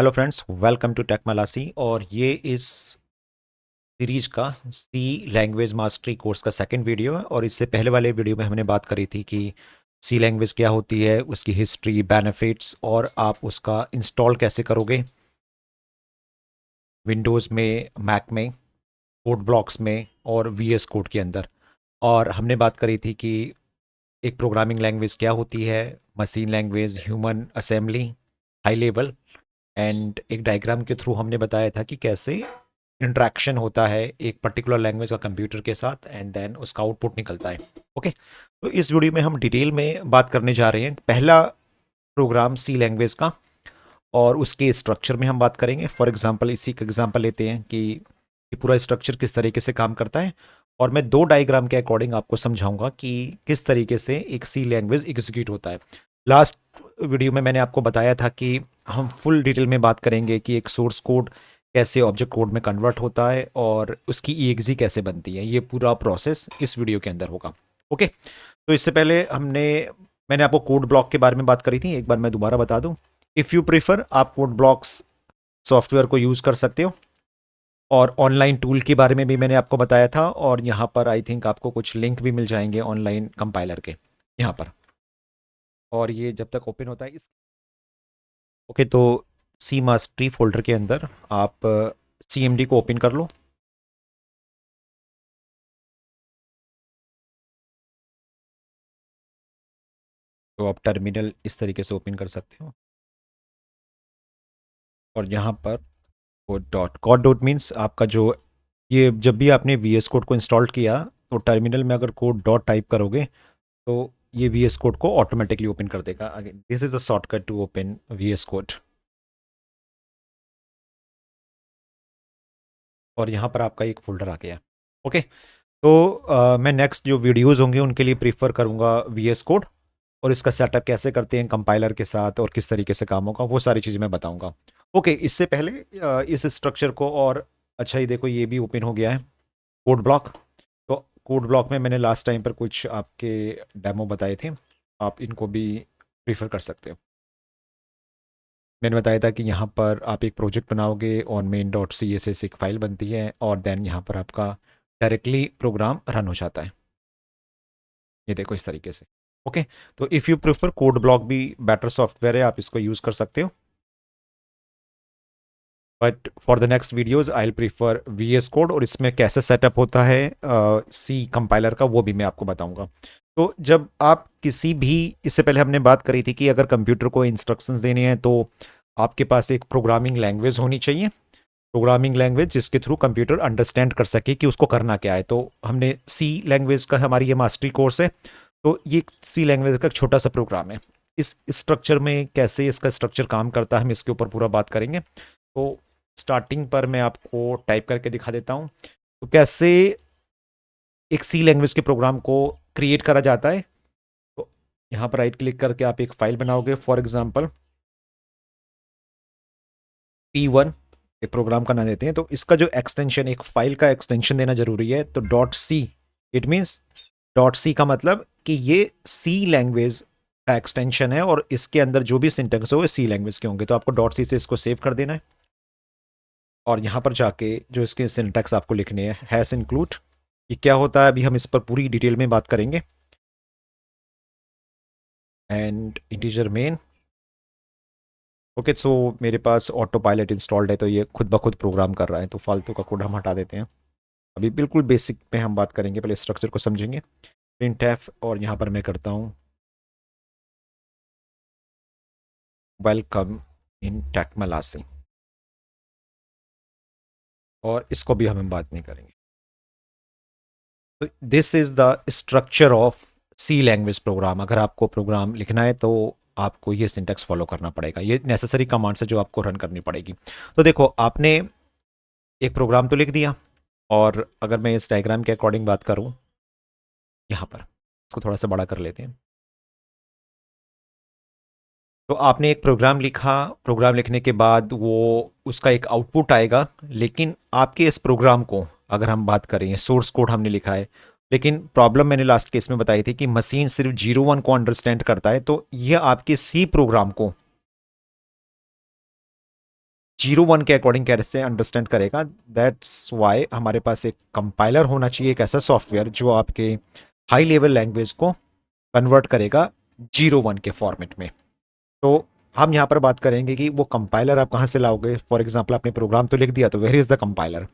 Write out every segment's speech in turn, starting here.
Hello friends, welcome to tech Malasi. और ये इस सीरीज का सी लैंग्वेज मास्टरी कोर्स का सेकंड वीडियो है। और इससे पहले वाले वीडियो में हमने बात करी थी कि सी लैंग्वेज क्या होती है, उसकी हिस्ट्री, बेनिफिट्स और आप उसका इंस्टॉल कैसे करोगे विंडोज़ में, मैक में, कोड ब्लॉक्स में और वी एस कोड के अंदर। और हमने बात करी थी कि एक प्रोग्रामिंग लैंग्वेज क्या होती है, machine language, human assembly, high level. And एक डायग्राम के थ्रू हमने बताया था कि कैसे इंट्रैक्शन होता है एक पर्टिकुलर लैंग्वेज का कंप्यूटर के साथ एंड देन उसका आउटपुट निकलता है। ओके, तो इस वीडियो में हम डिटेल में बात करने जा रहे हैं पहला प्रोग्राम सी लैंग्वेज का, और उसके स्ट्रक्चर में हम बात करेंगे। फॉर एग्जांपल इसी का एग्जांपल लेते हैं कि पूरा स्ट्रक्चर किस तरीके से काम करता है, और मैं दो डायग्राम के अकॉर्डिंग आपको समझाऊंगा कि किस तरीके से एक सी लैंग्वेज एग्जीक्यूट होता है। लास्ट वीडियो में मैंने आपको बताया था कि हम फुल डिटेल में बात करेंगे कि एक सोर्स कोड कैसे ऑब्जेक्ट कोड में कन्वर्ट होता है और उसकी ईएक्सी कैसे बनती है। ये पूरा प्रोसेस इस वीडियो के अंदर होगा। ओके, तो इससे पहले मैंने आपको कोड ब्लॉक के बारे में बात करी थी, एक बार मैं दोबारा बता दूं। इफ़ यू प्रीफर, आप कोड ब्लॉक्स सॉफ्टवेयर को यूज़ कर सकते हो। और ऑनलाइन टूल के बारे में भी मैंने आपको बताया था, और यहाँ पर आई थिंक आपको कुछ लिंक भी मिल जाएंगे ऑनलाइन कंपाइलर के यहाँ पर। और ये जब तक ओपन होता है इस ओके, तो सी मास्टरी फोल्डर के अंदर आप सी एम डी को ओपन कर लो। तो आप टर्मिनल इस तरीके से ओपन कर सकते हो। और यहाँ पर कोड डॉट मीन्स आपका जो, ये जब भी आपने वी एस कोड को इंस्टॉल किया तो टर्मिनल में अगर कोड डॉट टाइप करोगे तो ये वी एस कोड को ऑटोमेटिकली ओपन कर देगा। This is the shortcut to open V S code. और यहाँ पर आपका एक फ़ोल्डर आ गया। ओके, तो मैं नेक्स्ट जो वीडियोज़ होंगे उनके लिए प्रीफर करूँगा वी एस कोड, और इसका सेटअप कैसे करते हैं कंपाइलर के साथ और किस तरीके से काम होगा वो सारी चीज़ें मैं बताऊँगा। ओके, इससे पहले इस स्ट्रक्चर को और अच्छा ही देखो, ये भी ओपन हो गया है कोड ब्लॉक। तो कोड ब्लॉक में मैंने लास्ट टाइम पर कुछ आपके डेमो बताए थे, आप इनको भी प्रीफर कर सकते हो। मैंने बताया था कि यहाँ पर आप एक प्रोजेक्ट बनाओगे और main dot C S S एक फाइल बनती है, और देन यहाँ पर आपका डायरेक्टली प्रोग्राम रन हो जाता है। ये देखो इस तरीके से। ओके, तो if you prefer, code block भी बेटर सॉफ्टवेयर है, आप इसको यूज़ कर सकते हो। But for the next videos I prefer we S code, और इसमें कैसे सेटअप होता है सी कंपाइलर का वो भी मैं आपको बताऊंगा। तो जब आप किसी भी, इससे पहले हमने बात करी थी कि अगर कंप्यूटर को इंस्ट्रक्शंस देने हैं तो आपके पास एक प्रोग्रामिंग लैंग्वेज होनी चाहिए। प्रोग्रामिंग लैंग्वेज जिसके थ्रू कंप्यूटर अंडरस्टैंड कर सके कि उसको करना क्या है। तो हमने सी लैंग्वेज का, हमारी ये मास्टरी कोर्स है, तो ये सी लैंग्वेज का एक छोटा सा प्रोग्राम है। इस स्ट्रक्चर में कैसे इसका स्ट्रक्चर काम करता है हम इसके ऊपर पूरा बात करेंगे। तो स्टार्टिंग पर मैं आपको टाइप करके दिखा देता हूँ तो कैसे एक सी लैंग्वेज के प्रोग्राम को क्रिएट करा जाता है। तो यहाँ पर राइट क्लिक करके आप एक फाइल बनाओगे, फॉर एग्जाम्पल P1, एक प्रोग्राम का नाम देते हैं। तो इसका जो एक्सटेंशन, एक फाइल का एक्सटेंशन देना जरूरी है। तो dot C, it means, dot C का मतलब कि ये सी लैंग्वेज का एक्सटेंशन है, और इसके अंदर जो भी सिंटेक्स हो वो सी लैंग्वेज के होंगे। तो आपको डॉट सी से इसको सेव कर देना है, और यहाँ पर जाके जो इसके सिंटेक्स आपको लिखने हैं, हैश इंक्लूड। ये क्या होता है अभी हम इस पर पूरी डिटेल में बात करेंगे। And integer main. ओके, सो मेरे पास ऑटो पायलट इंस्टॉल्ड है, तो ये खुद ब खुद प्रोग्राम कर रहा है, तो फालतू का कोड हम हटा देते हैं। अभी बिल्कुल बेसिक पे हम बात करेंगे, पहले स्ट्रक्चर को समझेंगे। प्रिंट एफ, और यहाँ पर मैं करता हूँ वेलकम इन टेक्मलासी, और इसको भी हम बात नहीं करेंगे। तो this is the structure of C language program. अगर आपको प्रोग्राम लिखना है तो आपको ये सिंटेक्स फॉलो करना पड़ेगा, ये नेसेसरी कमांड्स है जो आपको रन करनी पड़ेगी। तो देखो, आपने एक प्रोग्राम तो लिख दिया, और अगर मैं इस डायग्राम के अकॉर्डिंग बात करूं, यहाँ पर इसको थोड़ा सा बड़ा कर लेते हैं। तो आपने एक प्रोग्राम लिखा, प्रोग्राम लिखने के बाद वो उसका एक आउटपुट आएगा, लेकिन आपके इस प्रोग्राम को अगर हम बात करें, सोर्स कोड हमने लिखा है, लेकिन प्रॉब्लम मैंने लास्ट केस में बताई थी कि मशीन सिर्फ 01 को अंडरस्टैंड करता है। तो यह आपके सी प्रोग्राम को 0 1 के अकॉर्डिंग कैसे अंडरस्टैंड करेगा। दैट्स वाई हमारे पास एक कंपाइलर होना चाहिए, एक ऐसा सॉफ्टवेयर जो आपके हाई लेवल लैंग्वेज को कन्वर्ट करेगा 0 1 के फॉर्मेट में। तो हम यहाँ पर बात करेंगे कि वो कंपाइलर आप कहाँ से लाओगे। फॉर एग्जाम्पल आपने प्रोग्राम तो लिख दिया, तो वेयर इज़ द कंपाइलर।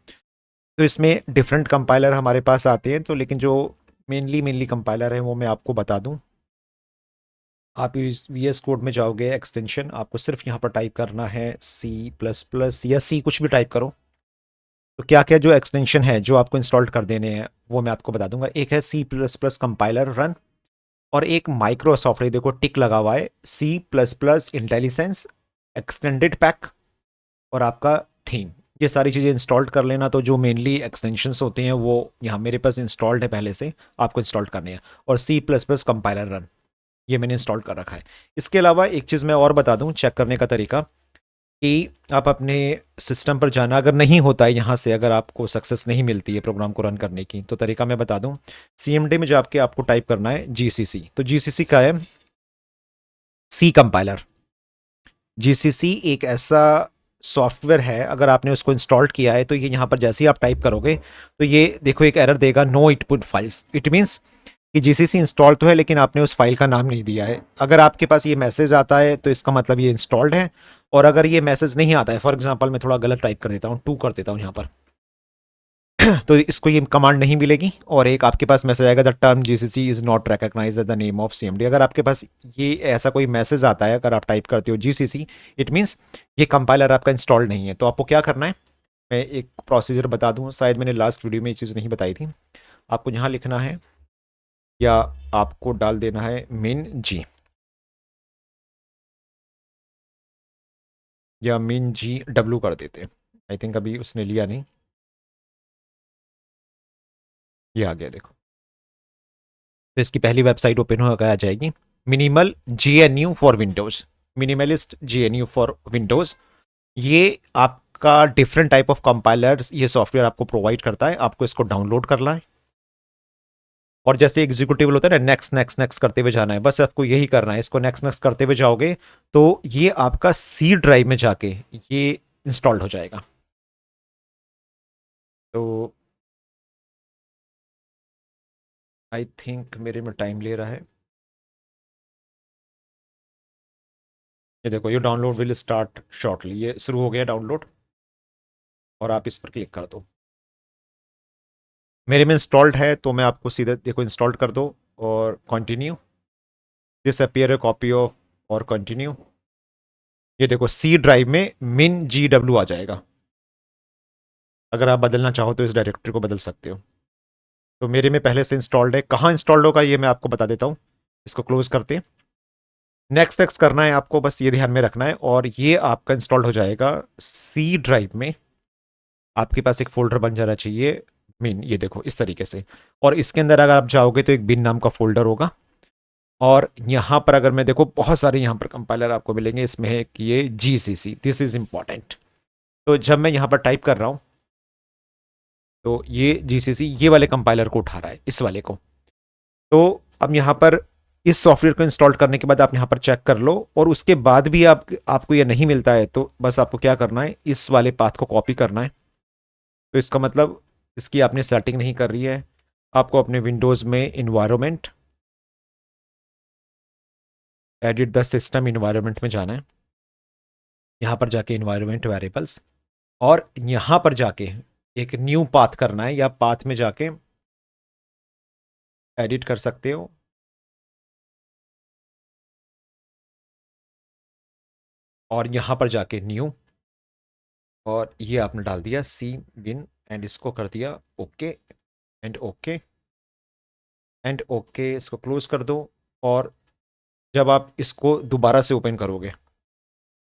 तो इसमें डिफरेंट कंपाइलर हमारे पास आते हैं, तो लेकिन जो मेनली कंपाइलर है वो मैं आपको बता दूं। आप इस वी एस कोड में जाओगे, एक्सटेंशन आपको सिर्फ यहाँ पर टाइप करना है C++ या सी कुछ भी टाइप करो। तो क्या क्या जो एक्सटेंशन है जो आपको इंस्टॉल कर देने हैं वो मैं आपको बता दूंगा। एक है C++ कंपाइलर रन, और एक माइक्रोसॉफ्ट, ये देखो टिक लगा हुआ है, C++ इंटेलिजेंस एक्सटेंडेड पैक, और आपका थीम। ये सारी चीज़ें इंस्टॉल कर लेना। तो जो मेनली एक्सटेंशंस होते हैं वो यहाँ मेरे पास इंस्टॉल्ड है पहले से, आपको इंस्टॉल करने हैं। और C++ कंपाइलर रन, ये मैंने इंस्टॉल कर रखा है। इसके अलावा एक चीज़ मैं और बता दूँ चेक करने का तरीका, कि आप अपने सिस्टम पर जाना अगर नहीं होता है यहाँ से, अगर आपको सक्सेस नहीं मिलती है प्रोग्राम को रन करने की, तो तरीका मैं बता दूँ। CMD में जाके आपको टाइप करना है GCC। तो GCC का है सी कंपाइलर। GCC एक ऐसा सॉफ्टवेयर है, अगर आपने उसको इंस्टॉल किया है तो ये यहाँ पर जैसे ही आप टाइप करोगे तो ये देखो एक एरर देगा, no input files. It means कि GCC इंस्टॉल तो है लेकिन आपने उस फाइल का नाम नहीं दिया है। अगर आपके पास ये मैसेज आता है तो इसका मतलब ये इंस्टॉल्ड है। और अगर ये मैसेज नहीं आता है, फॉर एग्जांपल मैं थोड़ा गलत टाइप कर देता हूँ, 2 कर देता हूँ यहाँ पर, तो इसको ये कमांड नहीं मिलेगी, और एक आपके पास मैसेज आएगा, the term GCC is not recognised as the name of CMD। अगर आपके पास ये ऐसा कोई मैसेज आता है, अगर आप टाइप करते हो GCC, इट मीन्स ये कंपाइलर आपका इंस्टॉल नहीं है। तो आपको क्या करना है, मैं एक प्रोसीजर बता दूं, शायद मैंने लास्ट वीडियो में ये चीज़ नहीं बताई थी। आपको यहाँ लिखना है, या आपको डाल देना है min g, या min-g कर देते हैं। आई थिंक अभी उसने लिया नहीं, ये आ गया देखो। तो इसकी पहली वेबसाइट ओपन होकर आ जाएगी, minimal GNU for Windows, minimalist GNU for Windows. ये आपका डिफरेंट टाइप ऑफ कंपाइलर्स ये सॉफ्टवेयर आपको प्रोवाइड करता है। आपको इसको डाउनलोड करना है, और जैसे एग्जीक्यूटिव होता है ना, नेक्स्ट नेक्स्ट नेक्स्ट करते हुए जाना है, बस आपको यही करना है। इसको नेक्स्ट नेक्स्ट करते हुए जाओगे तो ये आपका C ड्राइव में जाके ये इंस्टॉल्ड हो जाएगा। तो आई थिंक मेरे में टाइम ले रहा है। ये देखो, ये डाउनलोड विल स्टार्ट शॉर्टली, ये शुरू हो गया डाउनलोड, और आप इस पर क्लिक कर दो। मेरे में इंस्टॉल्ड है, तो मैं आपको सीधे देखो इंस्टॉल्ड कर दो और continue, this appear A copy of, और कंटिन्यू। ये देखो C ड्राइव में min-g आ जाएगा। अगर आप बदलना चाहो तो इस डायरेक्टरी को बदल सकते हो। तो मेरे में पहले से इंस्टॉल्ड है, कहाँ इंस्टॉल्ड होगा ये मैं आपको बता देता हूँ। इसको क्लोज करते हैं, नेक्स्ट नेक्स्ट करना है आपको, बस ये ध्यान में रखना है, और ये आपका इंस्टॉल्ड हो जाएगा C ड्राइव में। आपके पास एक फोल्डर बन जाना चाहिए मिन, ये देखो इस तरीके से। और इसके अंदर अगर आप जाओगे तो एक बिन नाम का फोल्डर होगा, और यहाँ पर अगर मैं देखो बहुत सारे यहाँ पर कंपाइलर आपको मिलेंगे। इसमें है कि ये GCC, दिस इज इंपॉर्टेंट। तो जब मैं यहाँ पर टाइप कर रहा हूँ तो ये GCC ये वाले कंपाइलर को उठा रहा है, इस वाले को। तो अब यहाँ पर इस सॉफ्टवेयर को इंस्टॉल करने के बाद आप यहाँ पर चेक कर लो, और उसके बाद भी आपको ये नहीं मिलता है, तो बस आपको क्या करना है, इस वाले पाथ को कॉपी करना है। तो इसका मतलब इसकी आपने सेटिंग नहीं कर रही है। आपको अपने विंडोज़ में environment, edit the system environment में जाना है। यहाँ पर जाके इन्वायरमेंट वेरिएबल्स, और यहाँ पर जाके एक न्यू पाथ करना है, या पाथ में जाके एडिट कर सकते हो। और यहाँ पर जाके न्यू, और ये आपने डाल दिया C bin, एंड इसको कर दिया okay, and okay, and okay. इसको क्लोज कर दो, और जब आप इसको दोबारा से ओपन करोगे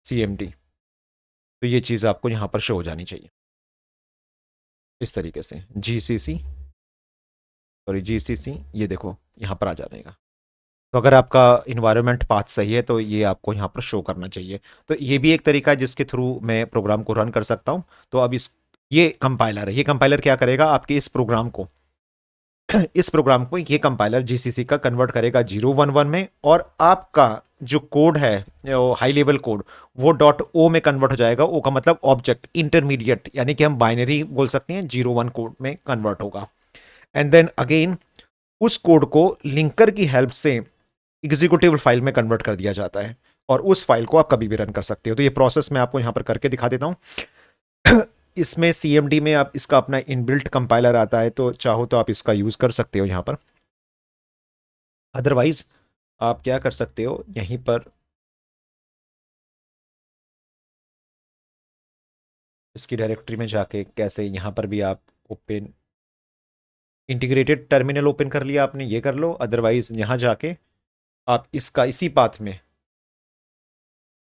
CMD, तो ये चीज़ आपको यहाँ पर शो हो जानी चाहिए इस तरीके से, GCC, ये देखो यहाँ पर आ जाएगा। तो अगर आपका इन्वायरमेंट पाथ सही है तो ये आपको यहाँ पर शो करना चाहिए। तो ये भी एक तरीका है जिसके थ्रू मैं प्रोग्राम को रन कर सकता हूँ। तो अब इस ये कंपाइलर है, ये कंपाइलर क्या करेगा, आपके इस प्रोग्राम को इस प्रोग्राम को ये कंपाइलर जीसीसी का कन्वर्ट करेगा 011 में, और आपका जो कोड है, हाई लेवल कोड, वो डॉट ओ में कन्वर्ट हो जाएगा। ओ का मतलब ऑब्जेक्ट इंटरमीडिएट, यानी कि हम बाइनरी बोल सकते हैं, 01 कोड में कन्वर्ट होगा। एंड देन अगेन उस कोड को लिंकर की हेल्प से एग्जीक्यूटिव फाइल में कन्वर्ट कर दिया जाता है, और उस फाइल को आप कभी भी रन कर सकते हो। तो ये प्रोसेस मैं आपको यहां पर करके दिखा देता हूं। इसमें सीएमडी में आप इसका अपना इनबिल्ट कंपाइलर आता है, तो चाहो तो आप इसका यूज कर सकते हो यहां पर। अदरवाइज आप क्या कर सकते हो, यहीं पर इसकी डायरेक्टरी में जाके कैसे यहां पर भी आप ओपन इंटीग्रेटेड टर्मिनल ओपन कर लिया आपने, ये कर लो। अदरवाइज यहां जाके आप इसका इसी पाथ में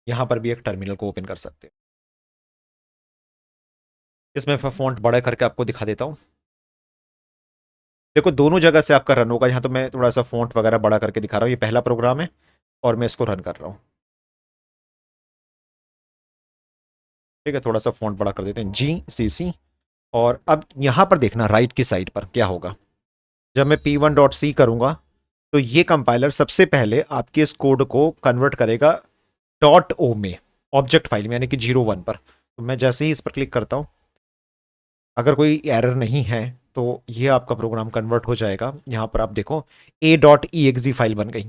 यहां पर भी एक टर्मिनल को ओपन कर सकते हो। इसमें फॉन्ट बड़ा करके आपको दिखा देता हूं। देखो दोनों जगह से आपका रन होगा। यहाँ तो मैं थोड़ा सा फॉन्ट वगैरह बड़ा करके दिखा रहा हूँ, ये पहला प्रोग्राम है और मैं इसको रन कर रहा हूँ। ठीक है, थोड़ा सा फॉन्ट बड़ा कर देते हैं, GCC। और अब यहाँ पर देखना राइट की साइड पर क्या होगा। जब मैं P1.C करूँगा तो ये कंपाइलर सबसे पहले आपके इस कोड को कन्वर्ट करेगा डॉट ओ में, ऑब्जेक्ट फाइल में, यानी कि 01 पर। तो मैं जैसे ही इस पर क्लिक करता हूँ, अगर कोई एरर नहीं है तो ये आपका प्रोग्राम कन्वर्ट हो जाएगा। यहाँ पर आप देखो A.exe फाइल बन गई।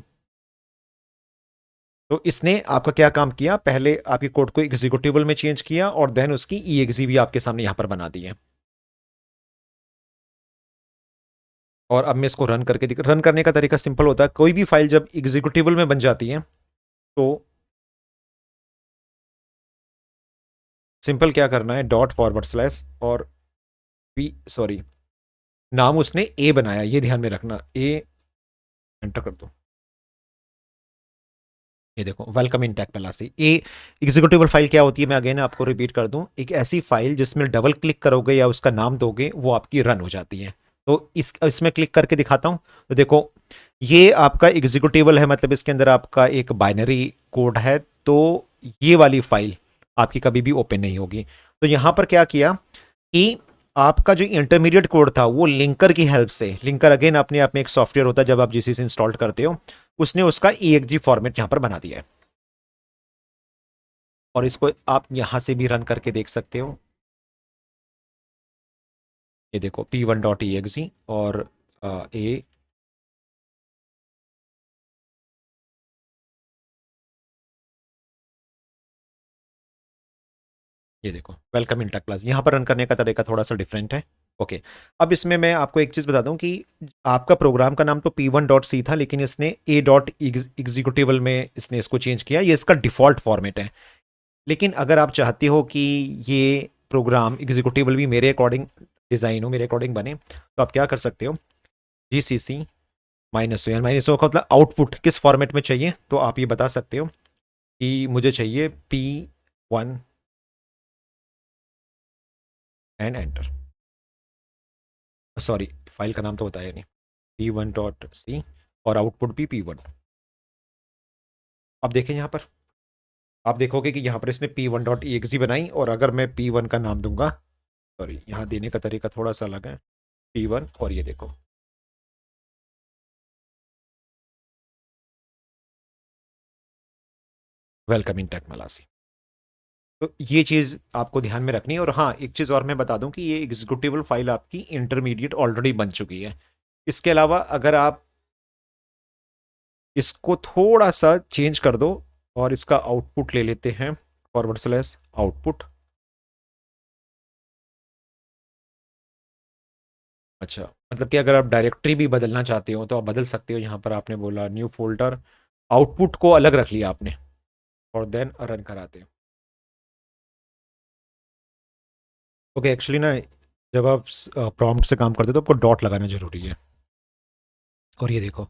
तो इसने आपका क्या काम किया, पहले आपके कोड को एग्जीक्यूटिबल में चेंज किया और देन उसकी exe भी आपके सामने यहां पर बना दी है। और अब मैं इसको रन करके रन करने का तरीका सिंपल होता है। कोई भी फाइल जब एग्जीक्यूटिबल में बन जाती है तो सिंपल क्या करना है, डॉट / और पी, सॉरी, नाम उसने ए बनाया, ये ध्यान में रखना, ए एंटर कर दो। ये देखो welcome in tech Palasi. A executable file क्या होती है, मैं अगेन आपको रिपीट कर दूं, एक ऐसी फाइल जिसमें डबल क्लिक करोगे या उसका नाम दोगे वो आपकी रन हो जाती है। तो इसमें क्लिक करके दिखाता हूं। तो देखो ये आपका एग्जीक्यूटिबल है, मतलब इसके अंदर आपका एक बाइनरी कोड है। तो ये वाली फाइल आपकी कभी भी ओपन नहीं होगी। तो यहां पर क्या किया कि आपका जो इंटरमीडिएट कोड था वो लिंकर की हेल्प से, लिंकर अगेन अपने आप में एक सॉफ्टवेयर होता है जब आप जीसीसी इंस्टॉल करते हो, उसने उसका EXE फॉर्मेट यहां पर बना दिया है। और इसको आप यहां से भी रन करके देख सकते हो। ये देखो P1.exe और ए, ये देखो वेलकम इन टेक प्लस। यहां पर रन करने का तरीका थोड़ा सा डिफरेंट है। ओके, अब इसमें मैं आपको एक चीज बता दूं कि आपका प्रोग्राम का नाम तो P1.C था, लेकिन इसने A.exe में इसने इसको चेंज किया। ये इसका डिफॉल्ट फॉर्मेट है। लेकिन अगर आप चाहते हो कि ये प्रोग्राम एग्जीक्यूटिबल भी मेरे अकॉर्डिंग डिज़ाइन हो, मेरे अकॉर्डिंग बने, तो आप क्या कर सकते हो, GCC -o का मतलब आउटपुट किस फॉर्मेट में चाहिए, तो आप ये बता सकते हो कि मुझे चाहिए P1 and enter. Sorry, file का नाम तो बताया नहीं, P1.C और आउटपुट भी P1। अब देखें यहाँ पर, आप देखोगे कि यहाँ पर इसने P1.exe बनाई, और अगर मैं P1 का नाम दूंगा, सॉरी यहाँ देने का तरीका थोड़ा सा अलग है, P1, और ये देखो वेलकम इन टेक मलासी। तो ये चीज़ आपको ध्यान में रखनी है। और हाँ, एक चीज़ और मैं बता दूं कि ये एग्जीक्यूटिबल फाइल आपकी इंटरमीडिएट ऑलरेडी बन चुकी है। इसके अलावा अगर आप इसको थोड़ा सा चेंज कर दो और इसका आउटपुट ले लेते हैं, /आउटपुट। अच्छा, मतलब कि अगर आप डायरेक्टरी भी बदलना चाहते हो तो आप बदल सकते हो। यहाँ पर आपने बोला न्यू फोल्डर, आउटपुट को अलग रख लिया आपने, और देन रन कराते हैं। ओके, एक्चुअली ना जब आप प्रॉम्प्ट से काम करते हो तो आपको डॉट लगाना जरूरी है। और ये देखो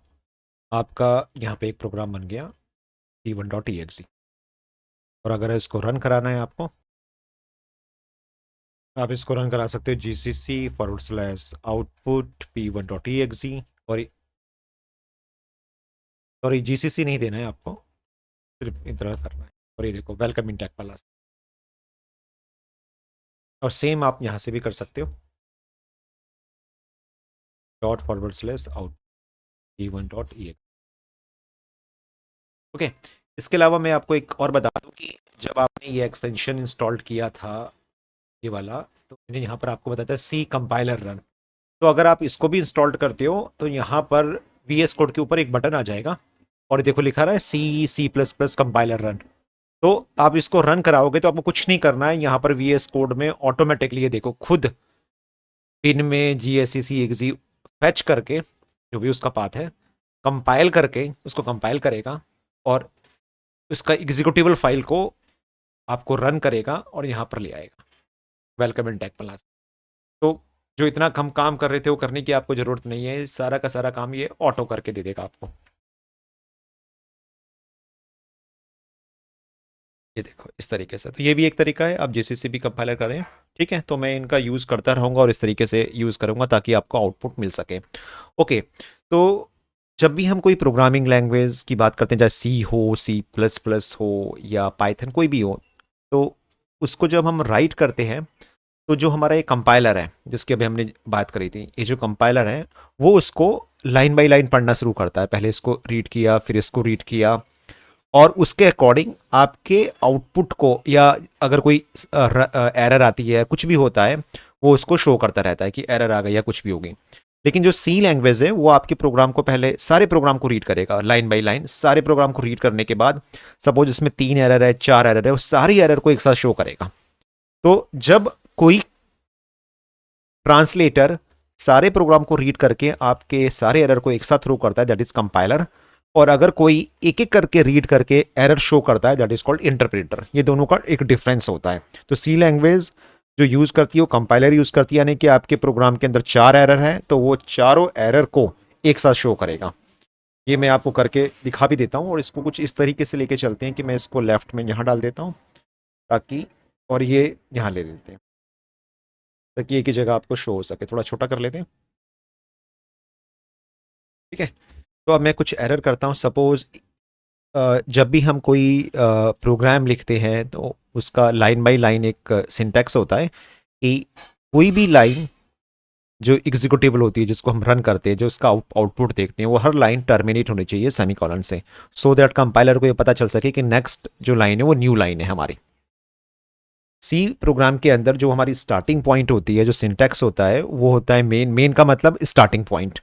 आपका यहाँ पे एक प्रोग्राम बन गया P1.exe। और अगर इसको रन कराना है आपको, आप इसको रन करा सकते हो GCC /output P1.exe। और सॉरी, GCC नहीं देना है आपको, सिर्फ इतना करना है। और ये देखो वेलकम इन टेक प्लस। और सेम आप यहाँ से भी कर सकते हो। Dot forward slash out e1 dot E. Okay, इसके अलावा मैं आपको एक और बता दूं कि जब आपने ये एक्सटेंशन इंस्टॉल किया था, ये वाला, तो मैंने यहाँ पर आपको बताया था सी कंपाइलर रन। तो अगर आप इसको भी इंस्टॉल करते हो तो यहाँ पर वी एस कोड के ऊपर एक बटन आ जाएगा और देखो लिखा रहा है C++ कंपाइलर रन। तो आप इसको रन कराओगे तो आपको कुछ नहीं करना है, यहाँ पर वी एस कोड में ऑटोमेटिकली ये देखो खुद पिन में GSCC फैच करके जो भी उसका पाथ है कंपाइल करके उसको कंपाइल करेगा और उसका एग्जीक्यूटिबल फाइल को आपको रन करेगा और यहाँ पर ले आएगा वेलकम इन टेक प्लस। तो जो इतना कम काम कर रहे थे वो करने की आपको ज़रूरत नहीं है, सारा का सारा काम ये ऑटो करके दे देगा आपको। ये देखो इस तरीके से, तो ये भी एक तरीका है, आप जीसीसी भी कंपाइलर करें। ठीक है, तो मैं इनका यूज़ करता रहूँगा और इस तरीके से यूज़ करूँगा ताकि आपको आउटपुट मिल सके। ओके, तो जब भी हम कोई प्रोग्रामिंग लैंग्वेज की बात करते हैं, चाहे सी हो, C++ हो या पाइथन कोई भी हो, तो उसको जब हम राइट करते हैं तो जो हमारा ये कंपाइलर है जिसकी अभी हमने बात करी थी, ये जो कंपाइलर है वो उसको लाइन बाय लाइन पढ़ना शुरू करता है। पहले इसको रीड किया, फिर इसको रीड किया और उसके अकॉर्डिंग आपके आउटपुट को, या अगर कोई एरर आती है, कुछ भी होता है, वो उसको शो करता रहता है कि एरर आ गई या कुछ भी होगी। लेकिन जो सी लैंग्वेज है वो आपके प्रोग्राम को पहले सारे प्रोग्राम को रीड करेगा लाइन बाय लाइन। सारे प्रोग्राम को रीड करने के बाद सपोज इसमें 3 एरर है, 4 एरर है, वो सारी एरर को एक साथ शो करेगा। तो जब कोई ट्रांसलेटर सारे प्रोग्राम को रीड करके आपके सारे एरर को एक साथ थ्रो करता है, दैट इज कंपाइलर। और अगर कोई एक एक करके रीड करके एरर शो करता है, दैट इज कॉल्ड इंटरप्रेटर। ये दोनों का एक डिफरेंस होता है। तो सी लैंग्वेज जो यूज करती है वो कंपाइलर यूज करती है, यानी कि आपके प्रोग्राम के अंदर 4 एरर है तो वो चारों एरर को एक साथ शो करेगा। ये मैं आपको करके दिखा भी देता हूँ और इसको कुछ इस तरीके से लेके चलते हैं कि मैं इसको लेफ्ट में यहाँ डाल देता हूँ ताकि, और ये यहाँ ले लेते हैं ताकि एक ही जगह आपको शो हो सके। थोड़ा छोटा कर लेते हैं, ठीक है। तो अब मैं कुछ एरर करता हूँ। सपोज जब भी हम कोई प्रोग्राम लिखते हैं तो उसका लाइन बाय लाइन एक सिंटैक्स होता है कि कोई भी लाइन जो एग्जीक्यूटिबल होती है, जिसको हम रन करते हैं, जो उसका आउटपुट देखते हैं, वो हर लाइन टर्मिनेट होनी चाहिए सेमीकोलन से, सो दैट कंपाइलर को ये पता चल सके कि नेक्स्ट जो लाइन है वो न्यू लाइन है हमारी। सी प्रोग्राम के अंदर जो हमारी स्टार्टिंग पॉइंट होती है, जो सिंटैक्स होता है, वो होता है मेन। मेन का मतलब स्टार्टिंग पॉइंट।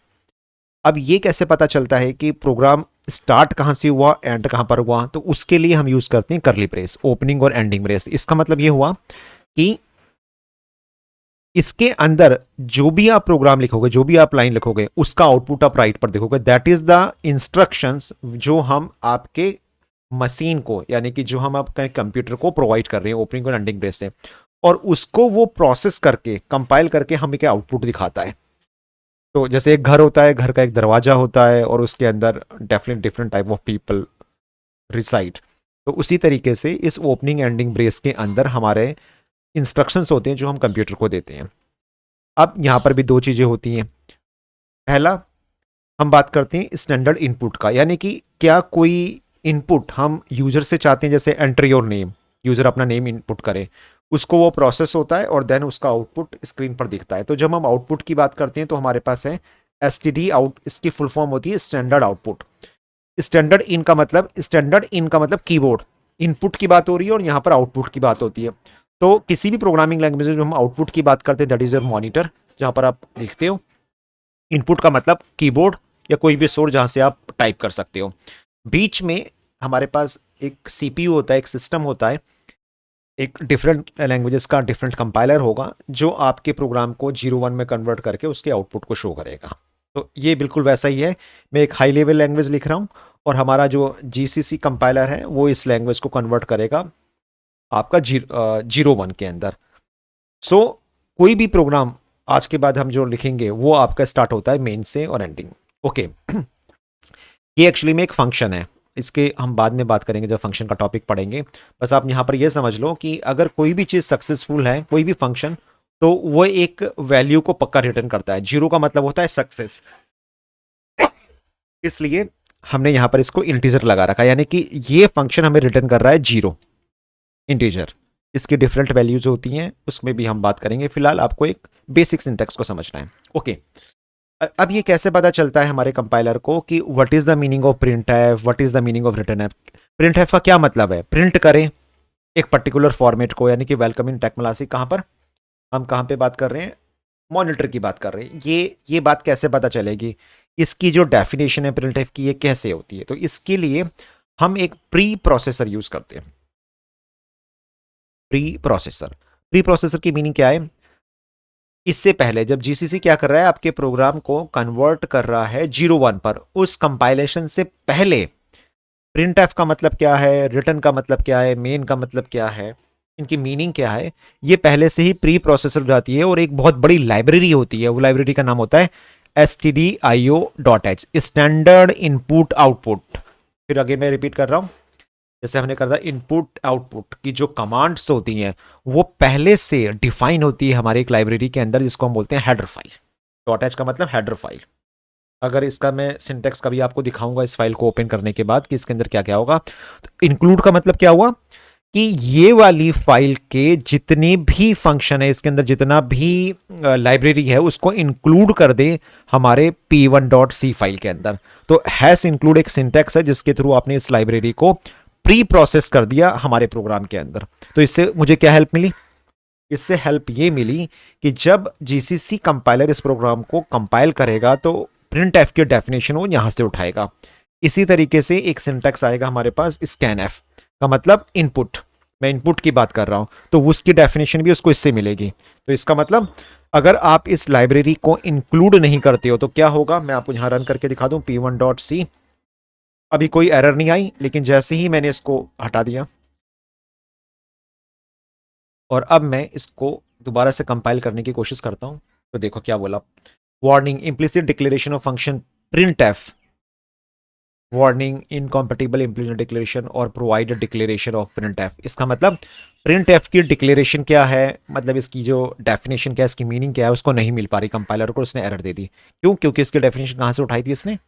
अब ये कैसे पता चलता है कि प्रोग्राम स्टार्ट कहाँ से हुआ, एंड कहाँ पर हुआ? तो उसके लिए हम यूज करते हैं करली ब्रेस, ओपनिंग और एंडिंग ब्रेस। इसका मतलब ये हुआ कि इसके अंदर जो भी आप प्रोग्राम लिखोगे, जो भी आप लाइन लिखोगे, उसका आउटपुट आप राइट पर देखोगे। दैट इज द इंस्ट्रक्शंस जो हम आपके मशीन को, यानी कि जो हम आपके कंप्यूटर को प्रोवाइड कर रहे हैं ओपनिंग और एंडिंग ब्रेस से, और उसको वो प्रोसेस करके कंपाइल करके हमें क्या आउटपुट दिखाता है। तो जैसे एक घर होता है, घर का एक दरवाजा होता है और उसके अंदर different different type of people reside. तो उसी तरीके से इस ओपनिंग एंडिंग ब्रेस के अंदर हमारे इंस्ट्रक्शंस होते हैं जो हम कंप्यूटर को देते हैं। अब यहाँ पर भी दो चीज़ें होती हैं। पहला, हम बात करते हैं स्टैंडर्ड इनपुट का, यानी कि क्या कोई इनपुट हम यूजर से चाहते हैं, जैसे एंटर योर नेम, यूजर अपना नेम इनपुट करे, उसको वो प्रोसेस होता है और देन उसका आउटपुट स्क्रीन पर दिखता है। तो जब हम आउटपुट की बात करते हैं तो हमारे पास है एसटीडी आउट, इसकी फुल फॉर्म होती है स्टैंडर्ड आउटपुट। स्टैंडर्ड इन का मतलब कीबोर्ड, इनपुट की बात हो रही है और यहाँ पर आउटपुट की बात होती है। तो किसी भी प्रोग्रामिंग लैंग्वेज में हम आउटपुट की बात करते हैं, दैट इज योर मॉनिटर, जहाँ पर आप देखते हो। इनपुट का मतलब कीबोर्ड या कोई भी सोर्स जहाँ से आप टाइप कर सकते हो। बीच में हमारे पास एक सीपीयू होता है, एक सिस्टम होता है, एक डिफरेंट लैंग्वेजेस का डिफरेंट कंपाइलर होगा जो आपके प्रोग्राम को 0-1 में कन्वर्ट करके उसके आउटपुट को शो करेगा। तो ये बिल्कुल वैसा ही है। मैं एक हाई लेवल लैंग्वेज लिख रहा हूँ और हमारा जो जीसीसी कंपाइलर है वो इस लैंग्वेज को कन्वर्ट करेगा आपका 0-1 के अंदर। सो कोई भी प्रोग्राम आज के बाद हम जो लिखेंगे वो आपका स्टार्ट होता है मेन से और एंडिंग। ओके, ये एक्चुअली में एक फंक्शन है, इसके हम बाद में बात करेंगे जब फंक्शन का टॉपिक पढ़ेंगे। बस आप यहाँ पर ये समझ लो कि अगर कोई भी चीज़ सक्सेसफुल है, कोई भी फंक्शन, तो वो एक वैल्यू को पक्का रिटर्न करता है। 0 का मतलब होता है सक्सेस, इसलिए हमने यहाँ पर इसको इंटीजर लगा रखा है, यानी कि ये फंक्शन हमें रिटर्न कर रहा है 0 इंटीजर। इसकी डिफरेंट वैल्यूज होती हैं, उसमें भी हम बात करेंगे। फिलहाल आपको एक बेसिक सिंटैक्स को समझना है। ओके, अब ये कैसे पता चलता है हमारे कंपाइलर को कि what is the meaning of print F, what is the meaning of return F. Print F का क्या मतलब है? प्रिंट करें एक पर्टिकुलर फॉर्मेट को, यानी कि वेलकम इन टेक्नोलॉजी। कहाँ पर हम कहाँ पे बात कर रहे हैं? मॉनिटर की बात कर रहे हैं। ये बात कैसे पता चलेगी? इसकी जो डेफिनेशन है प्रिंट एफ की, ये कैसे होती है? तो इसके लिए हम एक प्री प्रोसेसर यूज करते हैं। प्री प्रोसेसर की मीनिंग क्या है? इससे पहले जब जीसीसी क्या कर रहा है, आपके प्रोग्राम को कन्वर्ट कर रहा है 0 1 पर, उस कंपाइलेशन से पहले प्रिंट एफ का मतलब क्या है, रिटर्न का मतलब क्या है, मेन का मतलब क्या है, इनकी मीनिंग क्या है, ये पहले से ही प्री प्रोसेसर हो जाती है। और एक बहुत बड़ी लाइब्रेरी होती है, वो लाइब्रेरी का नाम होता है stdio.h, स्टैंडर्ड इनपुट आउटपुट। फिर आगे मैं रिपीट कर रहा हूं, जैसे हमने कहा था इनपुट आउटपुट की जो कमांड्स होती हैं वो पहले से डिफाइन होती है हमारे एक लाइब्रेरी के अंदर, जिसको हम बोलते हैं हेडर फाइल। डॉट एच का मतलब हेडर फाइल। अगर इसका मैं सिंटेक्स कभी आपको दिखाऊंगा इस फाइल को ओपन करने के बाद कि इसके अंदर क्या क्या होगा। तो इंक्लूड का मतलब क्या हुआ कि ये वाली फाइल के जितने भी फंक्शन है, इसके अंदर जितना भी लाइब्रेरी है, उसको इंक्लूड कर दे हमारे p1.c फाइल के अंदर। तो हैश इंक्लूड एक सिंटेक्स है जिसके थ्रू आपने इस लाइब्रेरी को प्री प्रोसेस कर दिया हमारे प्रोग्राम के अंदर। तो इससे मुझे क्या हेल्प मिली? इससे हेल्प ये मिली कि जब जीसीसी कंपाइलर इस प्रोग्राम को कंपाइल करेगा तो प्रिंट एफ की डेफिनेशन वो यहां से उठाएगा। इसी तरीके से एक सिंटेक्स आएगा हमारे पास, स्कैन एफ का मतलब इनपुट। मैं इनपुट की बात कर रहा हूं, तो उसकी डेफिनेशन भी उसको इससे मिलेगी। तो इसका मतलब अगर आप इस लाइब्रेरी को इंक्लूड नहीं करते हो तो क्या होगा, मैं आपको यहां रन करके दिखा दूं। p1.c, अभी कोई एरर नहीं आई, लेकिन जैसे ही मैंने इसको हटा दिया और अब मैं इसको दोबारा से कंपाइल करने की कोशिश करता हूं, तो देखो क्या बोला। Warning, implicit declaration of function print F, warning incompatible implicit declaration और provided declaration of print F. इसका मतलब प्रिंट एफ की डिक्लेरेशन क्या है, मतलब इसकी जो डेफिनेशन क्या है, इसकी मीनिंग क्या है, उसको नहीं मिल पा रही कंपाइलर को, उसने एरर दे दी। क्यों? क्योंकि इसकी डेफिनेशन कहां से उठाई थी इसने?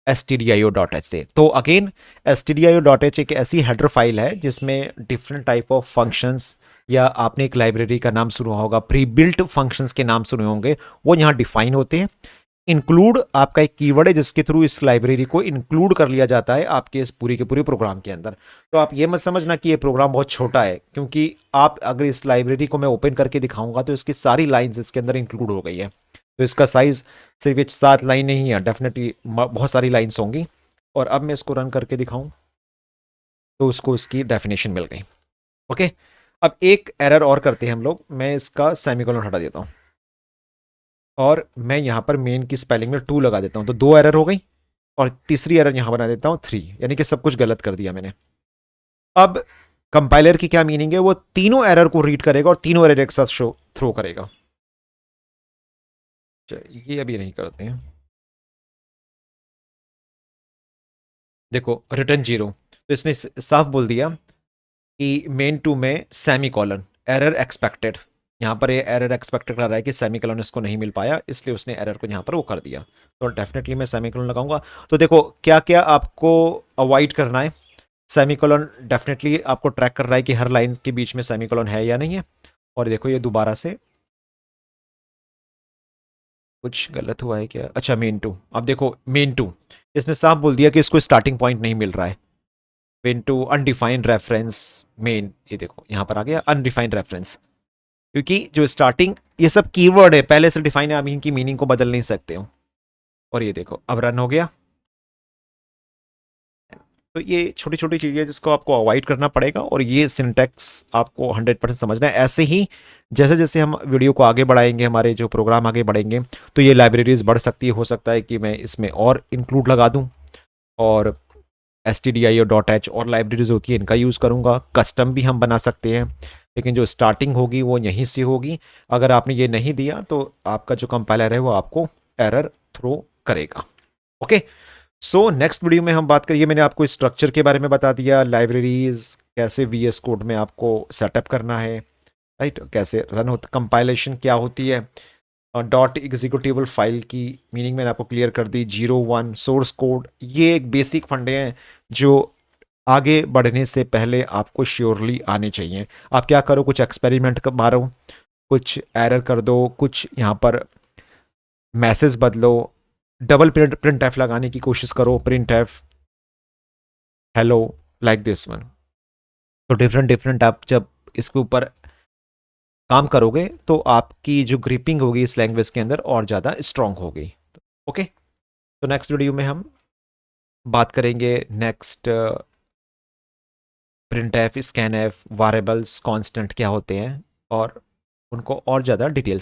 stdio.h से। तो अगेन stdio.h एक ऐसी हेडर फाइल है जिसमें डिफरेंट टाइप ऑफ फंक्शंस, या आपने एक लाइब्रेरी का नाम सुना होगा, प्री बिल्ट फंक्शंस के नाम सुने होंगे, वो यहाँ डिफाइन होते हैं। इंक्लूड आपका एक कीवर्ड है जिसके थ्रू इस लाइब्रेरी को इंक्लूड कर लिया जाता है आपके इस पूरी के पूरे प्रोग्राम के अंदर। तो आप ये मत समझना कि ये प्रोग्राम बहुत छोटा है, क्योंकि आप अगर इस लाइब्रेरी को मैं ओपन करके दिखाऊंगा तो इसकी सारी लाइंस इसके अंदर इंक्लूड हो गई है। तो इसका साइज सिर्फ 7 लाइन नहीं है, डेफिनेटली बहुत सारी लाइन्स होंगी। और अब मैं इसको रन करके दिखाऊं तो उसको इसकी डेफिनेशन मिल गई। ओके, अब एक एरर और करते हैं हम लोग। मैं इसका सेमीकोलन हटा देता हूं और मैं यहां पर मेन की स्पेलिंग में 2 लगा देता हूं, तो 2 एरर हो गई। और तीसरी एरर यहां बना देता हूं 3, यानी कि सब कुछ गलत कर दिया मैंने। अब कंपाइलर की क्या मीनिंग है, वो तीनों एरर को रीड करेगा और तीनों एरर एक साथ शो थ्रो करेगा। ये अभी नहीं करते हैं। देखो रिटर्न 0, तो इसने साफ बोल दिया कि मेन टू में सेमी कॉलन एरर एक्सपेक्टेड। यहाँ पर ये एरर एक्सपेक्टेड कर रहा है कि सेमी कॉलन इसको नहीं मिल पाया, इसलिए उसने एरर को यहाँ पर वो कर दिया। तो डेफिनेटली मैं सेमी कॉलन लगाऊंगा। तो देखो क्या क्या आपको अवॉइड करना है। सेमी कॉलन डेफिनेटली आपको ट्रैक कर रहा है कि हर लाइन के बीच में सेमी कॉलन है या नहीं है। और देखो ये दोबारा से कुछ गलत हुआ है क्या? अच्छा मेन टू, अब देखो मेन टू इसने साफ बोल दिया कि इसको स्टार्टिंग पॉइंट नहीं मिल रहा है। Main to undefined reference main, ये देखो यहाँ पर आ गया अनडिफाइंड रेफरेंस, क्योंकि जो स्टार्टिंग ये सब कीवर्ड है पहले से डिफाइन है, आप इनकी मीनिंग को बदल नहीं सकते हो। और ये देखो अब रन हो गया। तो ये छोटी छोटी चीज़ें जिसको आपको अवॉइड करना पड़ेगा, और ये सिंटैक्स आपको 100% समझना है। ऐसे ही जैसे जैसे हम वीडियो को आगे बढ़ाएंगे, हमारे जो प्रोग्राम आगे बढ़ेंगे, तो ये लाइब्रेरीज बढ़ सकती है। हो सकता है कि मैं इसमें और इंक्लूड लगा दूं, और stdio.h और लाइब्रेरीज होती है इनका यूज़ करूँगा। कस्टम भी हम बना सकते हैं, लेकिन जो स्टार्टिंग होगी वो यहीं से होगी। अगर आपने ये नहीं दिया तो आपका जो कंपाइलर है वो आपको एरर थ्रो करेगा। ओके, सो नेक्स्ट वीडियो में हम बात करिए, मैंने आपको स्ट्रक्चर के बारे में बता दिया, लाइब्रेरीज कैसे वीएस कोड में आपको सेटअप करना है, राइट, कैसे रन होता, कंपाइलेशन क्या होती है, डॉट एग्जीक्यूटिबल फाइल की मीनिंग मैंने आपको क्लियर कर दी, 0 1 सोर्स कोड, ये एक बेसिक फंडे हैं जो आगे बढ़ने से पहले आपको श्योरली आने चाहिए। आप क्या करो, कुछ एक्सपेरिमेंट मारो, कुछ एरर कर दो, कुछ यहाँ पर मैसेज बदलो, डबल प्रिंट एफ लगाने की कोशिश करो, print F hello, like this one. तो डिफरेंट डिफरेंट आप जब इसके ऊपर काम करोगे तो आपकी जो ग्रिपिंग होगी इस लैंग्वेज के अंदर और ज़्यादा स्ट्रांग होगी। ओके, तो नेक्स्ट वीडियो में हम बात करेंगे next print F, scan F, variables, constant क्या होते हैं और उनको और ज़्यादा डिटेल्स